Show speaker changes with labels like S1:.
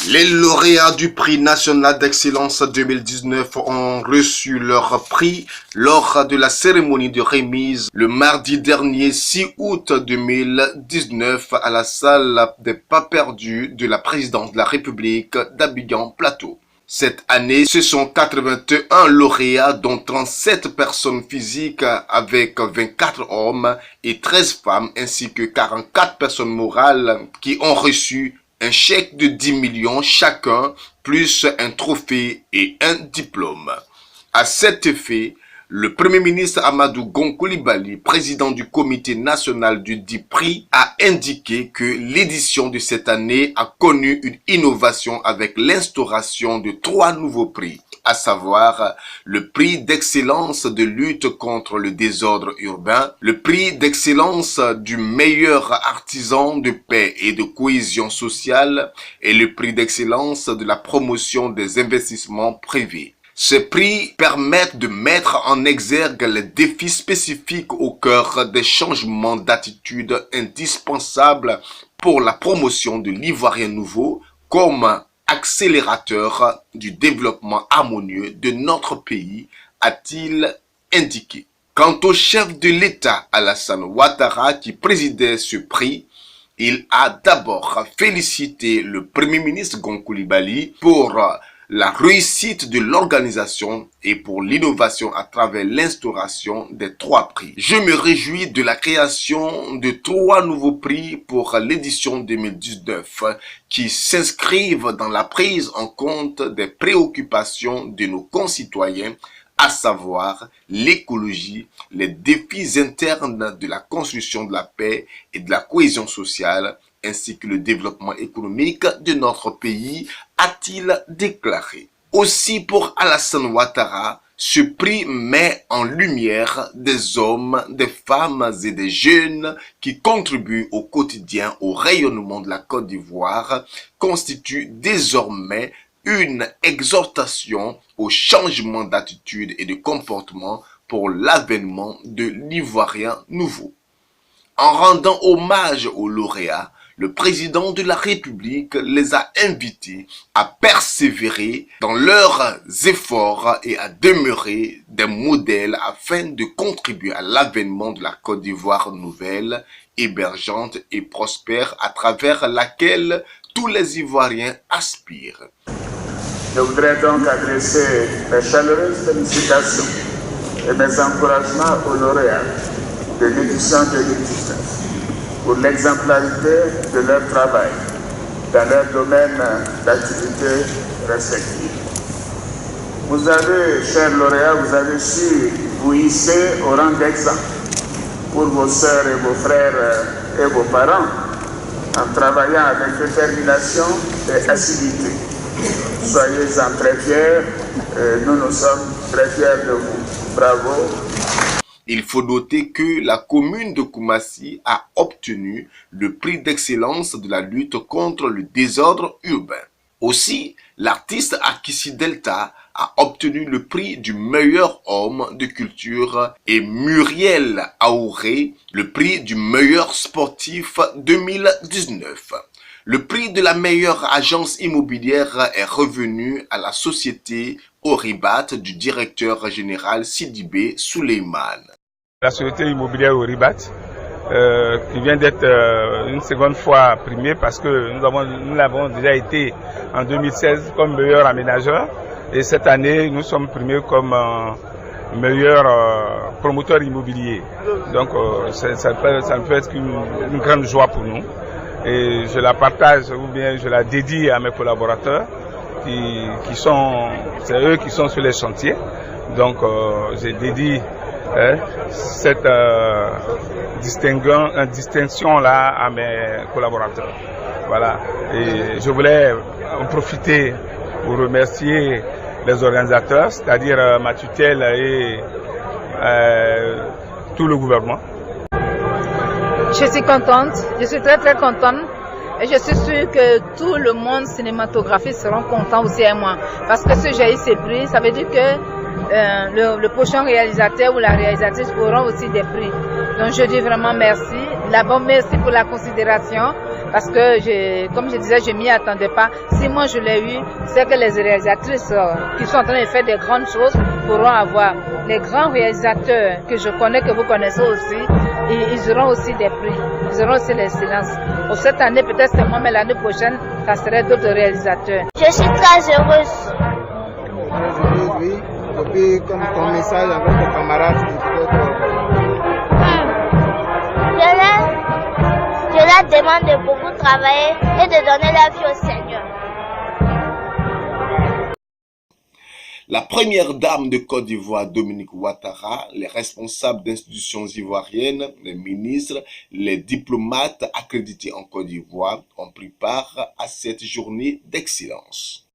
S1: Les lauréats du prix national d'excellence 2019 ont reçu leur prix lors de la cérémonie de remise le mardi dernier 6 août 2019 à la salle des pas perdus de la présidence de la République d'Abidjan-Plateau. Cette année, ce sont 81 lauréats dont 37 personnes physiques avec 24 hommes et 13 femmes ainsi que 44 personnes morales qui ont reçu un chèque de 10 millions chacun, plus un trophée et un diplôme. À cet effet, le Premier ministre Amadou Gon Coulibaly, président du comité national du dit prix, a indiqué que l'édition de cette année a connu une innovation avec l'instauration de 3 nouveaux prix, à savoir le prix d'excellence de lutte contre le désordre urbain, le prix d'excellence du meilleur artisan de paix et de cohésion sociale et le prix d'excellence de la promotion des investissements privés. Ces prix permettent de mettre en exergue les défis spécifiques au cœur des changements d'attitude indispensables pour la promotion de l'ivoirien nouveau comme accélérateur du développement harmonieux de notre pays, a-t-il indiqué. Quant au chef de l'État Alassane Ouattara qui présidait ce prix, il a d'abord félicité le Premier ministre Gon Coulibaly pour la réussite de l'organisation et pour l'innovation à travers l'instauration des 3 prix. Je me réjouis de la création de 3 nouveaux prix pour l'édition 2019 qui s'inscrivent dans la prise en compte des préoccupations de nos concitoyens, à savoir l'écologie, les défis internes de la construction de la paix et de la cohésion sociale, ainsi que le développement économique de notre pays, a-t-il déclaré. Aussi pour Alassane Ouattara, ce prix met en lumière des hommes, des femmes et des jeunes qui contribuent au quotidien au rayonnement de la Côte d'Ivoire, constitue désormais une exhortation au changement d'attitude et de comportement pour l'avènement de l'Ivoirien nouveau. En rendant hommage aux lauréats, le président de la République les a invités à persévérer dans leurs efforts et à demeurer des modèles afin de contribuer à l'avènement de la Côte d'Ivoire nouvelle, hébergeante et prospère à travers laquelle tous les Ivoiriens aspirent.
S2: Je voudrais donc adresser mes chaleureuses félicitations et mes encouragements aux lauréats de l'édition 2019 pour l'exemplarité de leur travail dans leur domaine d'activité respectif. Vous avez, chers lauréats, vous avez su vous hisser au rang d'exemple pour vos sœurs et vos frères et vos parents en travaillant avec détermination et assiduité. Soyez-en très fiers, nous sommes très fiers de vous. Bravo.
S1: Il faut noter que la commune de Koumassi a obtenu le prix d'excellence de la lutte contre le désordre urbain. Aussi, l'artiste Akissi Delta a obtenu le prix du meilleur homme de culture et Muriel Aouré le prix du meilleur sportif 2019. Le prix de la meilleure agence immobilière est revenu à la société Oribat du directeur général Sidibé Souleymane.
S3: La société immobilière Oribat qui vient d'être une seconde fois primée parce que nous l'avons déjà été en 2016 comme meilleur aménageur et cette année nous sommes primés comme meilleur promoteur immobilier. Donc ça ne peut être qu'une grande joie pour nous. Et je la partage ou bien je la dédie à mes collaborateurs c'est eux qui sont sur les chantiers. Donc j'ai dédié cette distinction là à mes collaborateurs. Voilà. Et je voulais en profiter pour remercier les organisateurs, c'est-à-dire ma tutelle et tout le gouvernement.
S4: Je suis contente, je suis très contente et je suis sûre que tout le monde cinématographique sera content aussi à moi. Parce que si j'ai eu ces prix, ça veut dire que le prochain réalisateur ou la réalisatrice auront aussi des prix. Donc je dis vraiment merci. D'abord merci pour la considération, parce que, comme je disais, je m'y attendais pas. Si moi je l'ai eu, c'est que les réalisatrices qui sont en train de faire des grandes choses pourront avoir. Les grands réalisateurs que je connais, que vous connaissez aussi, ils auront aussi des prix, ils auront aussi l'excellence. Pour cette année, peut-être c'est moi, mais l'année prochaine, ça serait d'autres réalisateurs.
S5: Je suis très heureuse.
S6: Très heureuse, oui. Et puis, comme ton message avec tes camarades,
S5: Je leur demande de beaucoup travailler et de donner la vie au Seigneur.
S1: La première dame de Côte d'Ivoire, Dominique Ouattara, les responsables d'institutions ivoiriennes, les ministres, les diplomates accrédités en Côte d'Ivoire ont pris part à cette journée d'excellence.